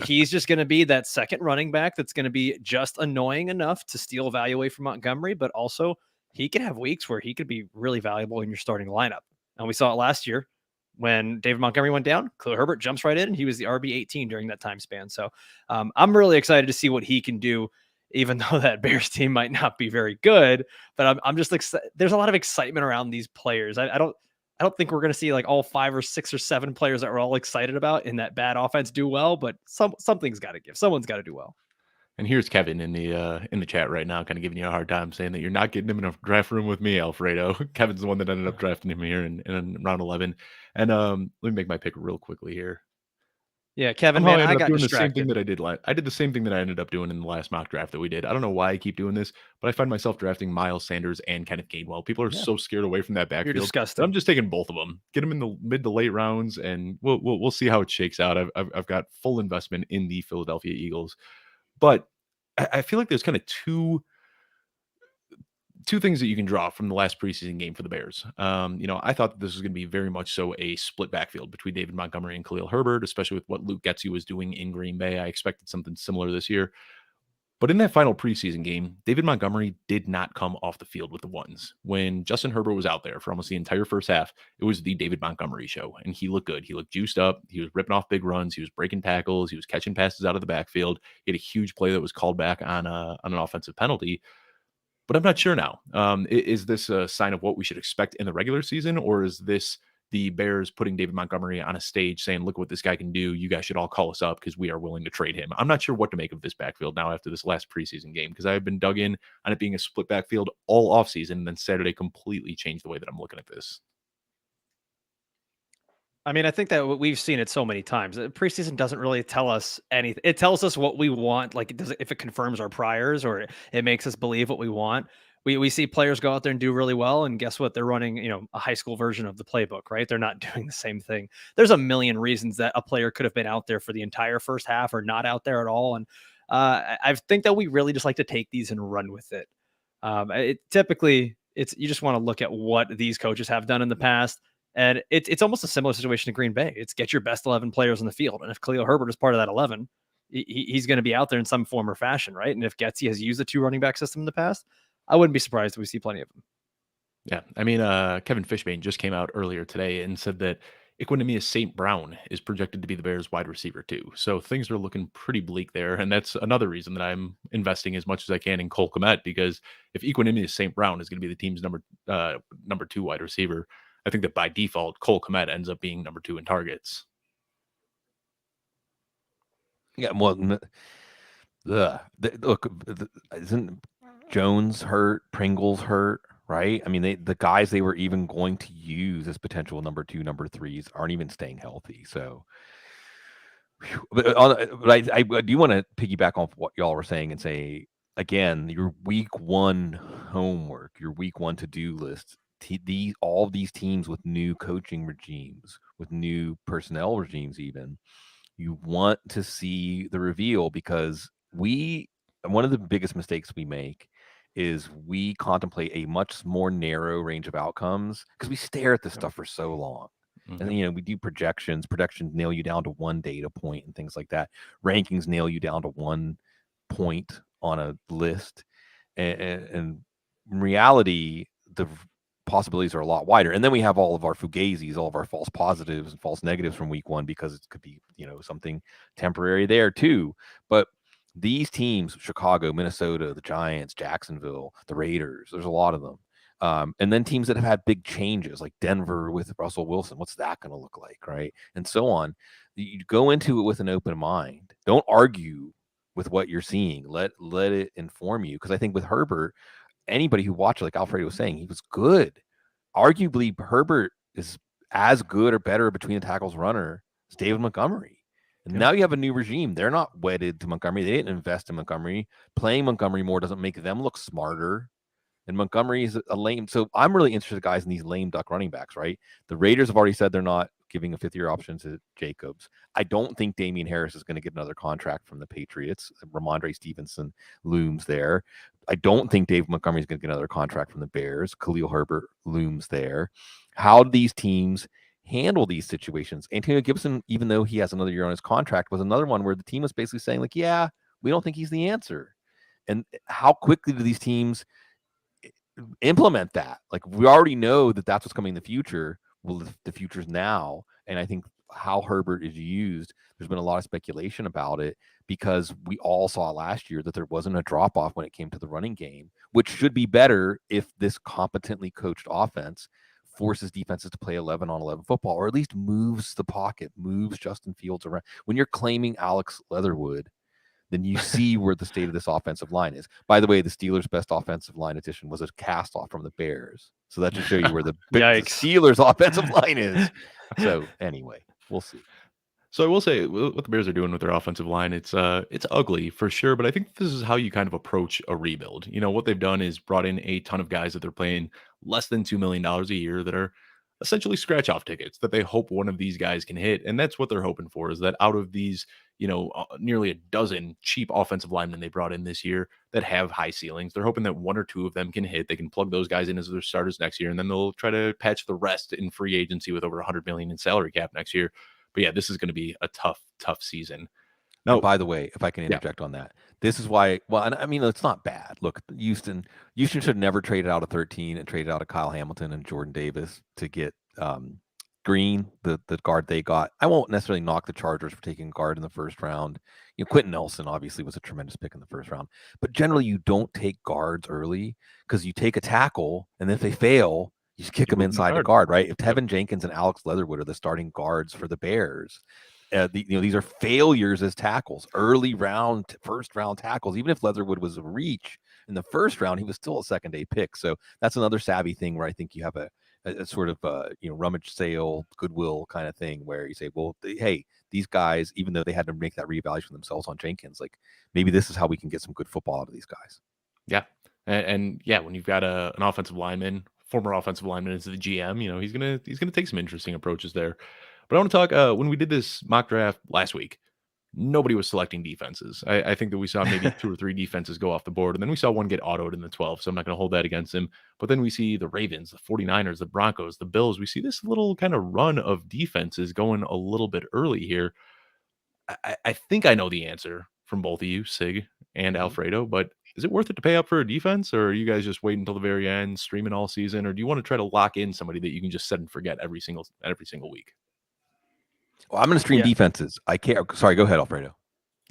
he's just going to be that second running back that's going to be just annoying enough to steal value away from Montgomery, but also he can have weeks where he could be really valuable in your starting lineup. And we saw it last year when David Montgomery went down. Khalil Herbert jumps right in, and he was the RB18 during that time span. So I'm really excited to see what he can do, even though that Bears team might not be very good. But I'm just there's a lot of excitement around these players. I don't think we're going to see like all 5 or 6 or 7 players that we're all excited about in that bad offense do well, but something's got to give. Someone's got to do well. And here's Kevin in the chat right now, kind of giving you a hard time, saying that you're not getting him in a draft room with me, Alfredo. Kevin's the one that ended up drafting him here in round 11. And let me make my pick real quickly here. Yeah, Kevin, man, I got doing distracted. the same thing that I did. I did the same thing that I ended up doing in the last mock draft that we did. I don't know why I keep doing this, but I find myself drafting Miles Sanders and Kenneth Gainwell. People are so scared away from that backfield. You're disgusting. I'm just taking both of them, get them in the mid to late rounds, and we'll see how it shakes out. I've got full investment in the Philadelphia Eagles, but I feel like there's kind of two things that you can draw from the last preseason game for the Bears. I thought that this was going to be very much so a split backfield between David Montgomery and Khalil Herbert, especially with what Luke Getsy was doing in Green Bay. I expected something similar this year. But in that final preseason game, David Montgomery did not come off the field with the ones. When Justin Herbert was out there for almost the entire first half, it was the David Montgomery show, and he looked good. He looked juiced up. He was ripping off big runs. He was breaking tackles. He was catching passes out of the backfield. He had a huge play that was called back on an offensive penalty. But I'm not sure now. Is this a sign of what we should expect in the regular season, or is this the Bears putting David Montgomery on a stage saying, look what this guy can do. You guys should all call us up because we are willing to trade him. I'm not sure what to make of this backfield now after this last preseason game, because I've been dug in on it being a split backfield all offseason, and then Saturday completely changed the way that I'm looking at this. I mean, I think that we've seen it so many times. Preseason doesn't really tell us anything. It tells us what we want. Like, if it confirms our priors or it makes us believe what we want. We see players go out there and do really well, and guess what? They're running, a high school version of the playbook, right? They're not doing the same thing. There's a million reasons that a player could have been out there for the entire first half or not out there at all. And I think that we really just like to take these and run with it. Typically, you just want to look at what these coaches have done in the past. And it's almost a similar situation to Green Bay. It's get your best 11 players on the field. And if Khalil Herbert is part of that 11, he's going to be out there in some form or fashion, right? And if Getsy has used the 2 running back system in the past, I wouldn't be surprised if we see plenty of them. Yeah. I mean, Kevin Fishbane just came out earlier today and said that Equanimeous St. Brown is projected to be the Bears wide receiver too. So things are looking pretty bleak there. And that's another reason that I'm investing as much as I can in Cole Kmet, because if Equanimeous St. Brown is going to be the team's number 2 wide receiver, I think that by default, Cole Kmet ends up being number 2 in targets. Yeah, well, look, isn't Jones hurt? Pringle's hurt, right? I mean, the guys they were even going to use as potential number 2, number 3s aren't even staying healthy. So, but I do want to piggyback on what y'all were saying and say again, your week one homework, your week one to-do list, all these teams with new coaching regimes, with new personnel regimes even, you want to see the reveal, because one of the biggest mistakes we make is we contemplate a much more narrow range of outcomes because we stare at this stuff for so long. And then, we do projections nail you down to one data point and things like that. Rankings nail you down to one point on a list. And in reality, the possibilities are a lot wider. And then we have all of our fugazis, all of our false positives and false negatives from week one, because it could be, something temporary there too. But these teams, Chicago, Minnesota, the Giants, Jacksonville, the Raiders, there's a lot of them. And then teams that have had big changes, like Denver with Russell Wilson, what's that going to look like, right? And so on. You go into it with an open mind. Don't argue with what you're seeing. Let it inform you. Because I think with Herbert, anybody who watched, like Alfredo was saying, he was good. Arguably, Herbert is as good or better between the tackles runner as David Montgomery. And now you have a new regime. They're not wedded to Montgomery. They didn't invest in Montgomery. Playing Montgomery more doesn't make them look smarter. And Montgomery is a lame. So I'm really interested, guys, in these lame duck running backs, right? The Raiders have already said they're not giving a fifth-year option to Jacobs. I don't think Damian Harris is going to get another contract from the Patriots. Ramondre Stevenson looms there. I don't think Dave Montgomery is going to get another contract from the Bears. Khalil Herbert looms there. How do these teams handle these situations? Antonio Gibson, even though he has another year on his contract, was another one where the team was basically saying, like, yeah, we don't think he's the answer. And how quickly do these teams implement that? Like, we already know that that's what's coming in the future. Well, the future's now. And I think how Herbert is used, there's been a lot of speculation about it, because we all saw last year that there wasn't a drop off when it came to the running game, which should be better if this competently coached offense forces defenses to play 11 on 11 football, or at least moves the pocket, moves Justin Fields around. When you're claiming Alex Leatherwood, then you see where the state of this offensive line is. By the way, the Steelers' best offensive line addition was a cast off from the Bears. So that should show you where the Steelers' offensive line is. So anyway, we'll see. So I will say what the Bears are doing with their offensive line, it's ugly for sure, but I think this is how you kind of approach a rebuild. What they've done is brought in a ton of guys that they're paying less than $2 million a year that are essentially scratch off tickets that they hope one of these guys can hit. And that's what they're hoping for, is that out of these, nearly a dozen cheap offensive linemen they brought in this year that have high ceilings, they're hoping that one or two of them can hit. They can plug those guys in as their starters next year, and then they'll try to patch the rest in free agency with over $100 million in salary cap next year. But yeah, this is going to be a tough season. Now, by the way, if I can interject on that, this is why. Well, and I mean, it's not bad. Look, Houston should never trade out of 13 and traded out of Kyle Hamilton and Jordan Davis to get Green, the guard they got. I won't necessarily knock the Chargers for taking guard in the first round. Quentin Nelson obviously was a tremendous pick in the first round, but generally you don't take guards early, because you take a tackle, and then if they fail, you just kick them inside the guard, right? If Tevin Jenkins and Alex Leatherwood are the starting guards for the Bears, these are failures as tackles, first round tackles. Even if Leatherwood was a reach in the first round, he was still a second day pick. So that's another savvy thing where I think you have a sort of rummage sale, goodwill kind of thing, where you say, well, hey, these guys, even though they had to make that reevaluation themselves on Jenkins, like, maybe this is how we can get some good football out of these guys. Yeah. And yeah, when you've got an offensive lineman, former offensive lineman as the GM, he's gonna take some interesting approaches there. But I want to talk, when we did this mock draft last week, nobody was selecting defenses. I think that we saw maybe 2 or 3 defenses go off the board, and then we saw one get autoed in the 12, so I'm not going to hold that against him. But then we see the Ravens, the 49ers, the Broncos, the Bills. We see this little kind of run of defenses going a little bit early here. I think I know the answer from both of you, Sig and Alfredo, but is it worth it to pay up for a defense, or are you guys just waiting until the very end, streaming all season, or do you want to try to lock in somebody that you can just set and forget every single week? Well, I'm going to stream defenses. I can't. Sorry, go ahead, Alfredo.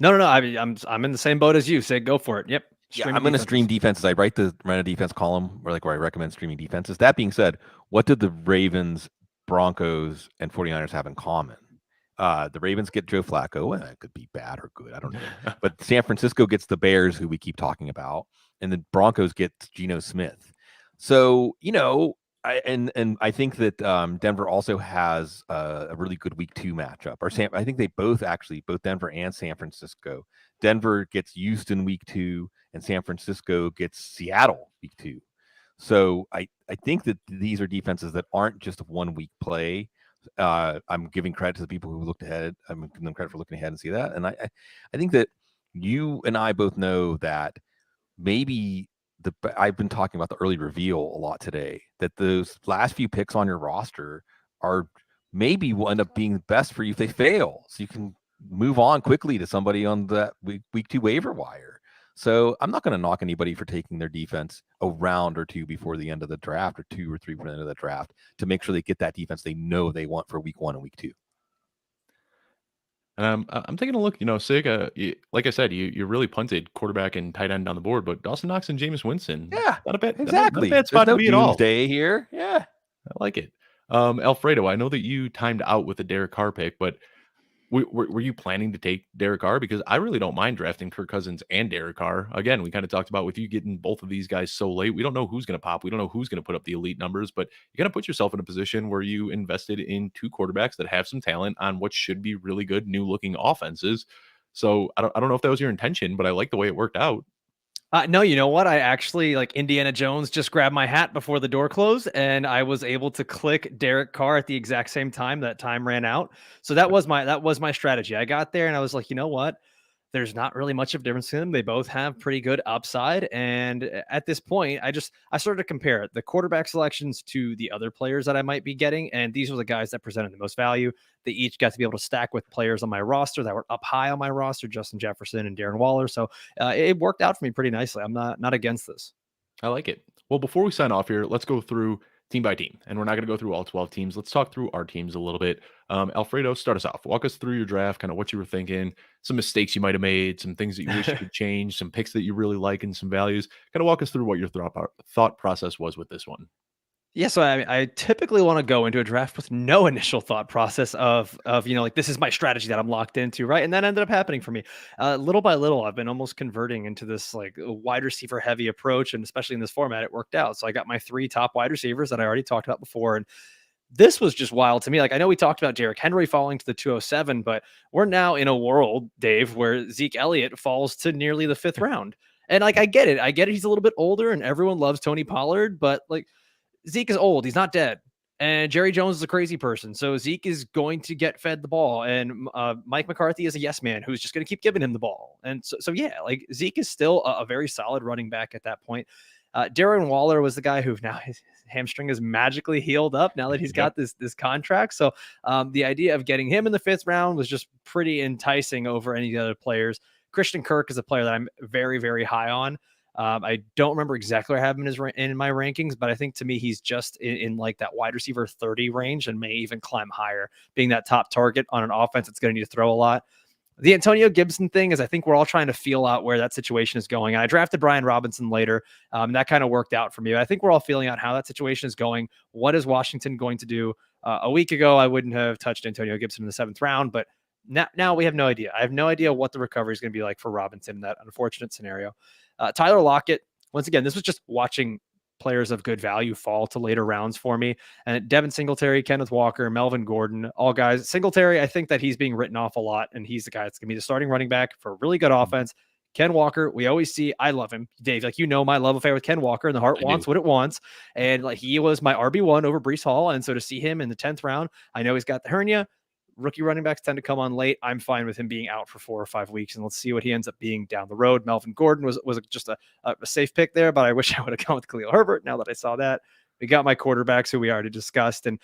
No. I'm in the same boat as you. Say go for it. Yep. I'm going to stream defenses. I write a defense column where I recommend streaming defenses. That being said, what did the Ravens, Broncos, and 49ers have in common? The Ravens get Joe Flacco, and that could be bad or good, I don't know. But San Francisco gets the Bears, who we keep talking about, and the Broncos get Geno Smith. So, I think that Denver also has a really good week 2 matchup. I think they both Denver and San Francisco. Denver gets Houston week 2, and San Francisco gets Seattle week 2. So I think that these are defenses that aren't just a 1 week play. I'm giving credit to the people who looked ahead. I'm giving them credit for looking ahead and see that. And I think that you and I both know that maybe I've been talking about the early reveal a lot today, that those last few picks on your roster are maybe will end up being best for you if they fail. So you can move on quickly to somebody on that week 2 waiver wire. So I'm not going to knock anybody for taking their defense a round or 2 before the end of the draft, or 2 or 3 before the end of the draft, to make sure they get that defense they know they want for week 1 and week 2. I'm taking a look, Sig, like I said, you really punted quarterback and tight end down the board, but Dawson Knox and Jameis Winston, yeah, not a bad, exactly. Not a bad spot to be at all. Doomsday here, yeah, I like it. Alfredo, I know that you timed out with the Derek Carr pick, but were you planning to take Derek Carr? Because I really don't mind drafting Kirk Cousins and Derek Carr. Again, we kind of talked about with you getting both of these guys so late, we don't know who's going to pop. We don't know who's going to put up the elite numbers, but you got to put yourself in a position where you invested in 2 quarterbacks that have some talent on what should be really good, new looking offenses. So I don't know if that was your intention, but I like the way it worked out. No, you know what? I actually, like Indiana Jones, just grabbed my hat before the door closed, and I was able to click Derek Carr at the exact same time. That time ran out. So that was my strategy. I got there and I was like, you know what? There's not really much of a difference in them. They both have pretty good upside. And at this point, I started to compare the quarterback selections to the other players that I might be getting. And these were the guys that presented the most value. They each got to be able to stack with players on my roster that were up high on my roster, Justin Jefferson and Darren Waller. So it worked out for me pretty nicely. I'm not against this. I like it. Well, before we sign off here, let's go through team by team. And we're not going to go through all 12 teams. Let's talk through our teams a little bit. Alfredo, start us off. Walk us through your draft, kind of what you were thinking, some mistakes you might have made, some things that you wish you could change, some picks that you really like, and some values. Kind of walk us through what your thought process was with this one. Yeah, so I typically want to go into a draft with no initial thought process of like, this is my strategy that I'm locked into, right? And that ended up happening for me. Little by little, I've been almost converting into this like wide receiver heavy approach, and especially in this format, it worked out. So I got my 3 top wide receivers that I already talked about before, and this was just wild to me. Like, I know we talked about Derrick Henry falling to the 207, but we're now in a world, Dave, where Zeke Elliott falls to nearly the 5th round. And like, I get it. He's a little bit older, and everyone loves Tony Pollard, but like, Zeke is old. He's not dead. And Jerry Jones is a crazy person. So Zeke is going to get fed the ball. And Mike McCarthy is a yes man who's just going to keep giving him the ball. And so yeah, like Zeke is still a very solid running back at that point. Darren Waller was the guy who now his hamstring is magically healed up now that he's got this contract. So the idea of getting him in the 5th round was just pretty enticing over any of the other players. Christian Kirk is a player that I'm very, very high on. I don't remember exactly where I have him in my rankings, but I think to me, he's just in like that wide receiver 30 range and may even climb higher, being that top target on an offense that's going to need to throw a lot. The Antonio Gibson thing is I think we're all trying to feel out where that situation is going. I drafted Brian Robinson later. And that kind of worked out for me. I think we're all feeling out how that situation is going. What is Washington going to do? A week ago, I wouldn't have touched Antonio Gibson in the 7th round, but now we have no idea. I have no idea what the recovery is going to be like for Robinson in that unfortunate scenario. Tyler Lockett, once again, this was just watching players of good value fall to later rounds for me. And Devin Singletary, Kenneth Walker, Melvin Gordon, all guys. Singletary, I think that he's being written off a lot, and he's the guy that's going to be the starting running back for a really good offense. Ken Walker, we always see, I love him. Dave, like, my love affair with Ken Walker, and the heart wants what it wants. And like, he was my RB1 over Breece Hall. And so to see him in the 10th round, I know he's got the hernia. Rookie running backs tend to come on late. I'm fine with him being out for 4 or 5 weeks, and let's see what he ends up being down the road. Melvin Gordon was just a safe pick there, but I wish I would have gone with Khalil Herbert now that I saw that. We got my quarterbacks who we already discussed. And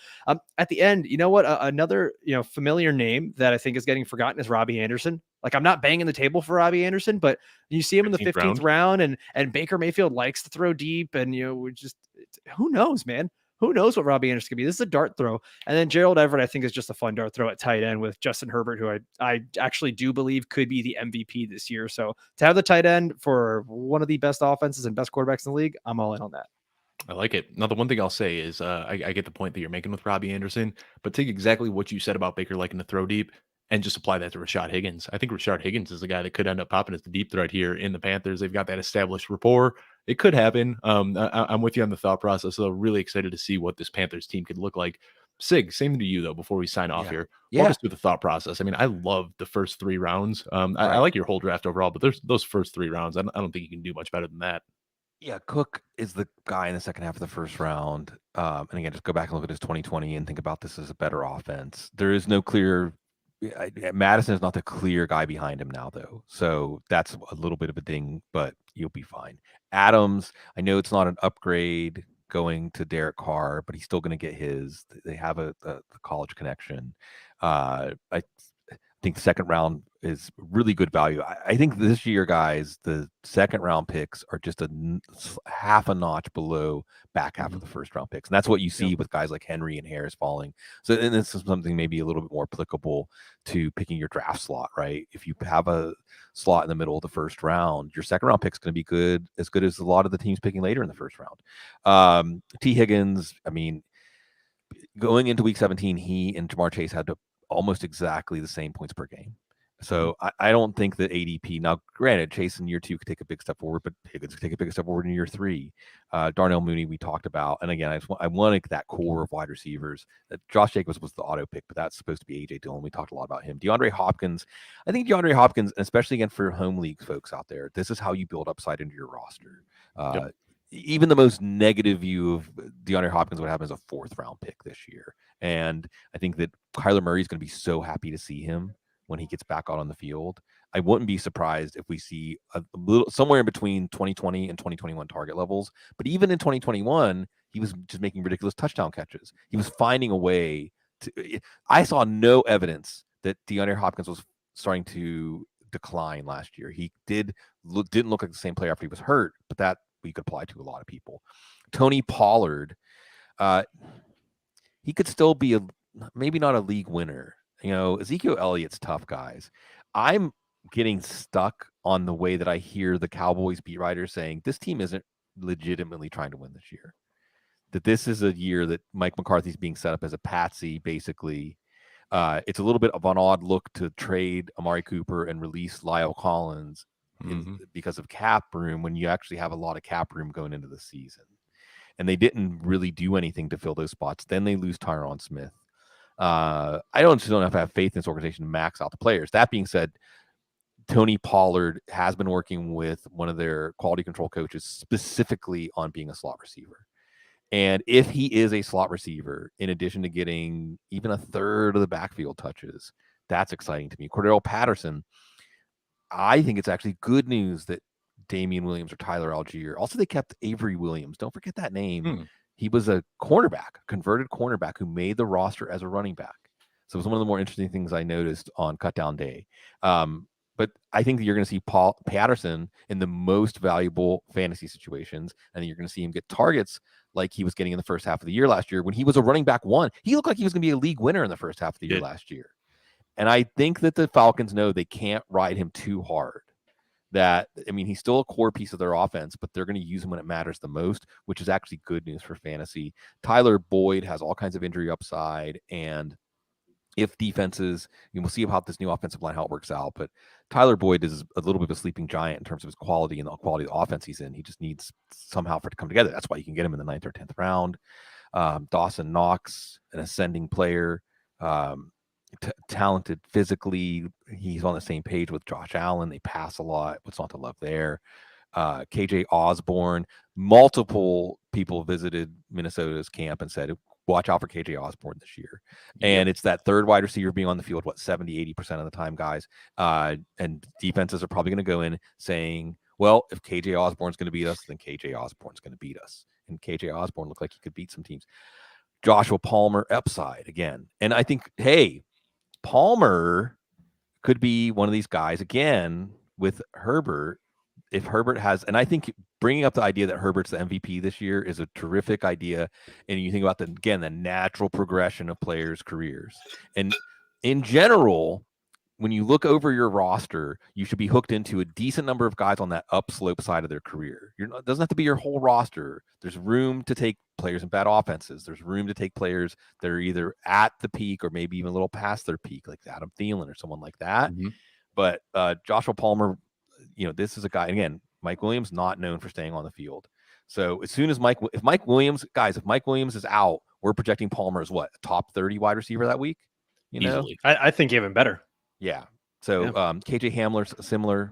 at the end, you know what? Another familiar name that I think is getting forgotten is Robbie Anderson. Like, I'm not banging the table for Robbie Anderson, but you see him in the 15th round and Baker Mayfield likes to throw deep, and who knows, man? Who knows what Robbie Anderson could be? This is a dart throw. And then Gerald Everett, I think, is just a fun dart throw at tight end with Justin Herbert, who I actually do believe could be the MVP this year. So to have the tight end for one of the best offenses and best quarterbacks in the league, I'm all in on that. I like it. Now, the one thing I'll say is I get the point that you're making with Robbie Anderson, but take exactly what you said about Baker liking to throw deep and just apply that to Rashad Higgins. I think Rashad Higgins is the guy that could end up popping as the deep threat here in the Panthers. They've got that established rapport. It could happen. I'm with you on the thought process, so really excited to see what this Panthers team could look like. Sig, same to you though. Before we sign off here, Yeah. walk us through the thought process. I mean, I love the first 3 rounds. I Right. like your whole draft overall, but there's those first 3 rounds. I don't think you can do much better than that. Yeah, Cook is the guy in the second half of the first round. And again, just go back and look at his 2020 and think about this as a better offense. There is no clear. Madison is not the clear guy behind him now, though. So that's a little bit of a ding, but you'll be fine. Adams, I know it's not an upgrade going to Derek Carr, but he's still going to get his. They have a college connection. I think the second round is really good value. I think this year, guys, the second round picks are just half a notch below back half of the first round picks. And that's what you see with guys like Henry and Harris falling. So and this is something maybe a little bit more applicable to picking your draft slot, right? If you have a slot in the middle of the first round, your second round pick is going to be good as a lot of the teams picking later in the first round. T. Higgins, I mean, going into week 17, he and Jamar Chase had almost exactly the same points per game. So I don't think that ADP, now granted, Chase in year 2 could take a big step forward, but Higgins could take a big step forward in year 3. Darnell Mooney, we talked about. And again, I want that core of wide receivers. Josh Jacobs was the auto pick, but that's supposed to be A.J. Dillon. We talked a lot about him. DeAndre Hopkins, I think DeAndre Hopkins, especially again for home league folks out there, this is how you build upside into your roster. Even the most negative view of DeAndre Hopkins would happen as a 4th round pick this year. And I think that Kyler Murray is going to be so happy to see him when he gets back out on the field. I wouldn't be surprised if we see a little somewhere in between 2020 and 2021 target levels. But even in 2021, he was just making ridiculous touchdown catches. He was finding a way to. I saw no evidence that DeAndre Hopkins was starting to decline last year. He didn't look like the same player after he was hurt, but that we could apply to a lot of people. Tony Pollard, he could still be maybe not a league winner. Ezekiel Elliott's tough, guys. I'm getting stuck on the way that I hear the Cowboys beat writers saying this team isn't legitimately trying to win this year. That this is a year that Mike McCarthy's being set up as a patsy, basically. It's a little bit of an odd look to trade Amari Cooper and release Lyle Collins because of cap room when you actually have a lot of cap room going into the season. And they didn't really do anything to fill those spots. Then they lose Tyron Smith. I don't know if I have faith in this organization to max out the players. That being said, Tony Pollard has been working with one of their quality control coaches specifically on being a slot receiver. And if he is a slot receiver, in addition to getting even a third of the backfield touches, that's exciting to me. Cordell Patterson, I think it's actually good news that Damian Williams or Tyler Algier. Also, they kept Avery Williams. Don't forget that name. He was a converted cornerback who made the roster as a running back. So it was one of the more interesting things I noticed on cutdown day. But I think that you're going to see Paul Patterson in the most valuable fantasy situations, and you're going to see him get targets like he was getting in the first half of the year last year when he was a running back 1. He looked like he was going to be a league winner in the first half of the year last year. And I think that the Falcons know they can't ride him too hard. He's still a core piece of their offense, but they're going to use him when it matters the most, which is actually good news for fantasy. Tyler Boyd has all kinds of injury upside, and if defenses, we'll see how this new offensive line, how it works out, but Tyler Boyd is a little bit of a sleeping giant in terms of his quality and the quality of the offense he's in. He just needs somehow for it to come together. That's why you can get him in the 9th or 10th round. Dawson Knox, an ascending player, talented physically. He's on the same page with Josh Allen. They pass a lot. What's not to love there? KJ Osborne. Multiple people visited Minnesota's camp and said, watch out for KJ Osborne this year. And it's that third wide receiver being on the field, 70, 80% of the time, guys. And defenses are probably going to go in saying, well, if KJ Osborne's going to beat us, then KJ Osborne's going to beat us. And KJ Osborne looked like he could beat some teams. Joshua Palmer upside again. And I think, hey, Palmer could be one of these guys again with Herbert. If Herbert has, and I think bringing up the idea that Herbert's the MVP this year is a terrific idea. And you think about the natural progression of players' careers. And in general, when you look over your roster, you should be hooked into a decent number of guys on that upslope side of their career. It doesn't have to be your whole roster. There's room to take players in bad offenses. There's room to take players that are either at the peak or maybe even a little past their peak, like Adam Thielen or someone like that. But Joshua Palmer, this is a guy, again, Mike Williams, not known for staying on the field. So as soon as if Mike Williams is out, we're projecting Palmer as what, a top 30 wide receiver that week? You know, Easily. I think even better. Yeah. So KJ Hamler's similar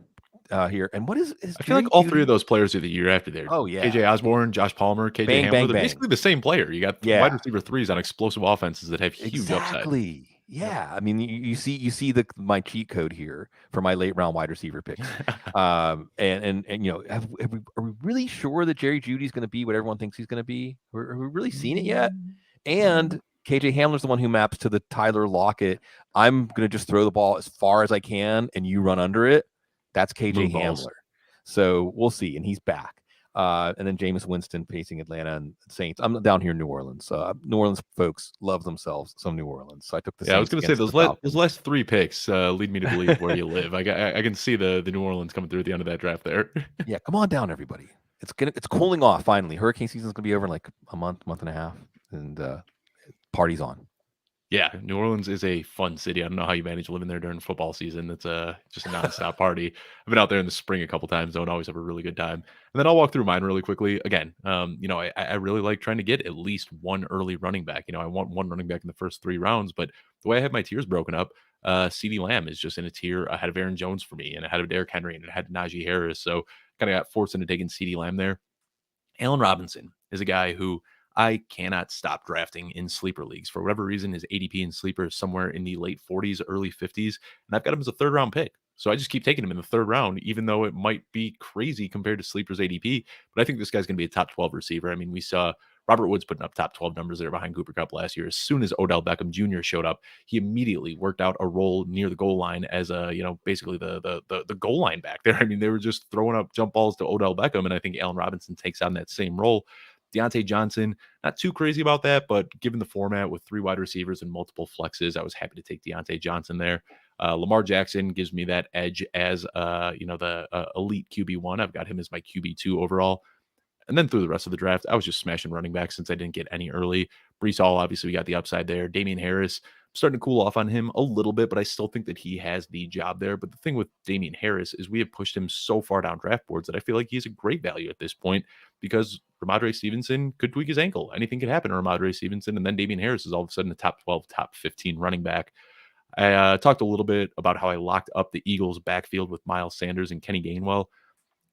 here. And what is I feel like all three of those players are the year after there. Oh, yeah. KJ Osborne, Josh Palmer, KJ Bang, Hamler. bang, They're bang. basically the same player. You got wide receiver threes on explosive offenses that have huge upside. Exactly. Yeah. I mean, you see my cheat code here for my late round wide receiver picks. And you know, are we really sure that Jerry Jeudy's going to be what everyone thinks he's going to be? Have we really seen it yet? And KJ Hamler's the one who maps to the Tyler Lockett. I'm going to just throw the ball as far as I can and you run under it. That's KJ Hamler. So we'll see. And he's back. And then Jameis Winston facing Atlanta and Saints. I'm down here in New Orleans. New Orleans folks love themselves some New Orleans. So I took the Saints. I was going to say those last three picks lead me to believe where you live. I can see the New Orleans coming through at the end of that draft there. Yeah, come on down, everybody. It's cooling off finally. Hurricane season's going to be over in like a month and a half, and party's on. Yeah, New Orleans is a fun city. I don't know how you manage living there during football season. It's just a nonstop party. I've been out there in the spring a couple times, though, and always have a really good time. And then I'll walk through mine really quickly. Again, you know, I really like trying to get at least one early running back. You know, I want one running back in the first 3 rounds, but the way I have my tiers broken up, CeeDee Lamb is just in a tier ahead of Aaron Jones for me and ahead of Derrick Henry and ahead of Naji Harris. So kind of got forced into taking CeeDee Lamb there. Allen Robinson is a guy who I cannot stop drafting in sleeper leagues. For whatever reason, his ADP in sleeper is somewhere in the late 40s, early 50s, and I've got him as a 3rd round pick. So I just keep taking him in the 3rd round, even though it might be crazy compared to sleeper's ADP. But I think this guy's going to be a top 12 receiver. I mean, we saw Robert Woods putting up top 12 numbers there behind Cooper Kupp last year. As soon as Odell Beckham Jr. showed up, he immediately worked out a role near the goal line as basically the goal line back there. I mean, they were just throwing up jump balls to Odell Beckham, and I think Allen Robinson takes on that same role. Deontay Johnson, not too crazy about that, but given the format with 3 wide receivers and multiple flexes, I was happy to take Deontay Johnson there. Lamar Jackson gives me that edge as the elite QB1. I've got him as my QB2 overall. And then through the rest of the draft, I was just smashing running back since I didn't get any early. Breece Hall, obviously, we got the upside there. Damian Harris, I'm starting to cool off on him a little bit, but I still think that he has the job there. But the thing with Damian Harris is we have pushed him so far down draft boards that I feel like he's a great value at this point because Ramondre Stevenson could tweak his ankle. Anything could happen to Ramondre Stevenson, and then Damian Harris is all of a sudden a top 12, top 15 running back. I talked a little bit about how I locked up the Eagles' backfield with Miles Sanders and Kenny Gainwell.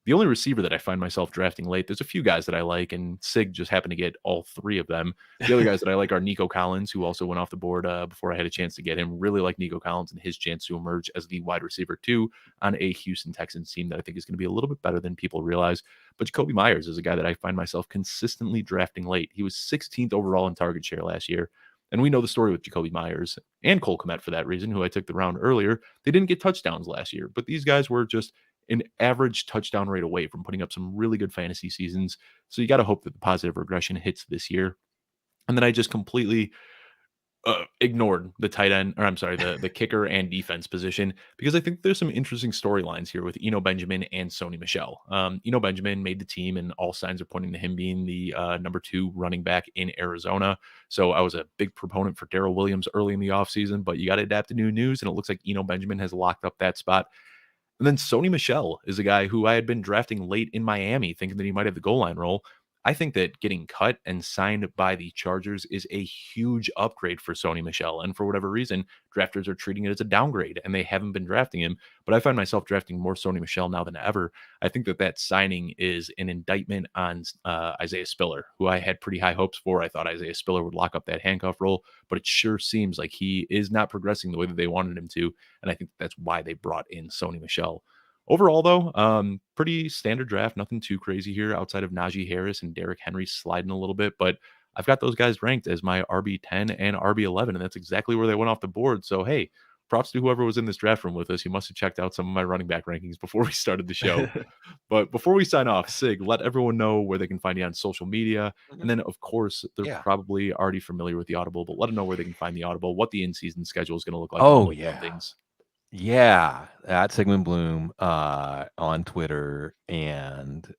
The only receiver that I find myself drafting late, there's a few guys that I like, and Sig just happened to get all 3 of them. The other guys that I like are Nico Collins, who also went off the board before I had a chance to get him. Really like Nico Collins and his chance to emerge as the wide receiver 2 on a Houston Texans team that I think is going to be a little bit better than people realize. But Jacoby Myers is a guy that I find myself consistently drafting late. He was 16th overall in target share last year. And we know the story with Jacoby Myers and Cole Kmet for that reason, who I took the round earlier. They didn't get touchdowns last year, but these guys were just an average touchdown rate away from putting up some really good fantasy seasons. So you got to hope that the positive regression hits this year. And then I just completely ignored the tight end, or I'm sorry, the kicker and defense position, because I think there's some interesting storylines here with Eno Benjamin and Sony Michelle. Eno Benjamin made the team, and all signs are pointing to him being the number 2 running back in Arizona. So I was a big proponent for Darrell Williams early in the offseason, but you got to adapt to new news, and it looks like Eno Benjamin has locked up that spot. And then Sony Michelle is a guy who I had been drafting late in Miami, thinking that he might have the goal line role. I think that getting cut and signed by the Chargers is a huge upgrade for Sony Michelle. And for whatever reason, drafters are treating it as a downgrade, and they haven't been drafting him. But I find myself drafting more Sony Michelle now than ever. I think that signing is an indictment on Isaiah Spiller, who I had pretty high hopes for. I thought Isaiah Spiller would lock up that handcuff role, but it sure seems like he is not progressing the way that they wanted him to. And I think that's why they brought in Sony Michelle. Overall, though, pretty standard draft. Nothing too crazy here outside of Naji Harris and Derrick Henry sliding a little bit. But I've got those guys ranked as my RB10 and RB11, and that's exactly where they went off the board. So, hey, props to whoever was in this draft room with us. You must have checked out some of my running back rankings before we started the show. But before we sign off, Sig, let everyone know where they can find you on social media. And then, of course, they're probably already familiar with the Audible, but let them know where they can find the Audible, what the in-season schedule is going to look like. Oh, yeah. Things. Yeah, at Sigmund Bloom on Twitter, and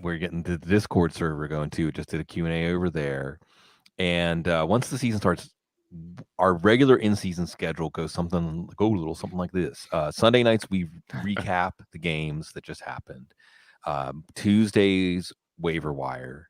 we're getting the Discord server going too. Just did a Q&A over there, and once the season starts, our regular in-season schedule goes a little something like this. Sunday nights we recap the games that just happened. Tuesdays waiver wire.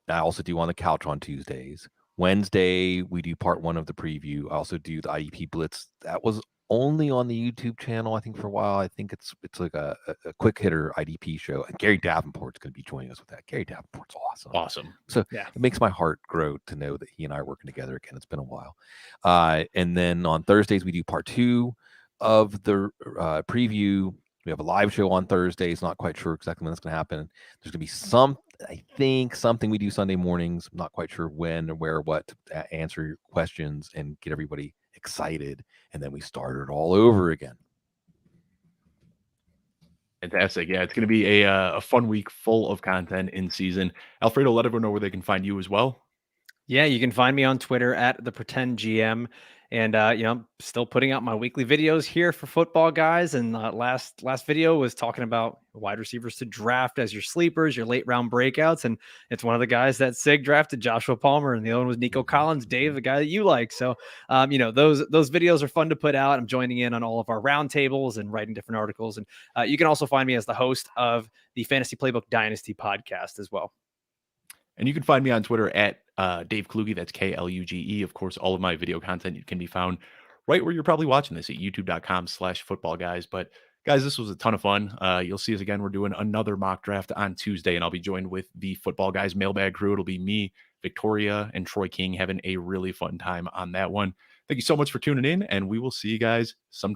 I also do On the Couch on Tuesdays. Wednesday, we do part 1 of the preview. I also do the IDP Blitz. That was only on the YouTube channel, I think, for a while. I think it's like a quick hitter IDP show. And Gary Davenport's going to be joining us with that. Gary Davenport's awesome. Awesome. So Yeah. it makes my heart grow to know that he and I are working together again. It's been a while. And then on Thursdays, we do part 2 of the preview. We have a live show on Thursdays. Not quite sure exactly when that's going to happen. There's going to be something we do Sunday mornings. I'm not quite sure when or where, what, to answer your questions and get everybody excited. And then we start it all over again. Fantastic. Yeah, it's going to be a fun week full of content in season. Alfredo, let everyone know where they can find you as well. Yeah, you can find me on Twitter at the Pretend GM, and I'm still putting out my weekly videos here for Football Guys. And last video was talking about wide receivers to draft as your sleepers, your late round breakouts, and it's one of the guys that Sig drafted, Joshua Palmer, and the other one was Nico Collins, Dave, the guy that you like. So, those videos are fun to put out. I'm joining in on all of our roundtables and writing different articles, and you can also find me as the host of the Fantasy Playbook Dynasty podcast as well. And you can find me on Twitter at Dave Kluge. That's Kluge. Of course, all of my video content can be found right where you're probably watching this at youtube.com/footballguys. But guys, this was a ton of fun. You'll see us again. We're doing another mock draft on Tuesday, and I'll be joined with the Football Guys mailbag crew. It'll be me, Victoria, and Troy King having a really fun time on that one. Thank you so much for tuning in, and we will see you guys sometime.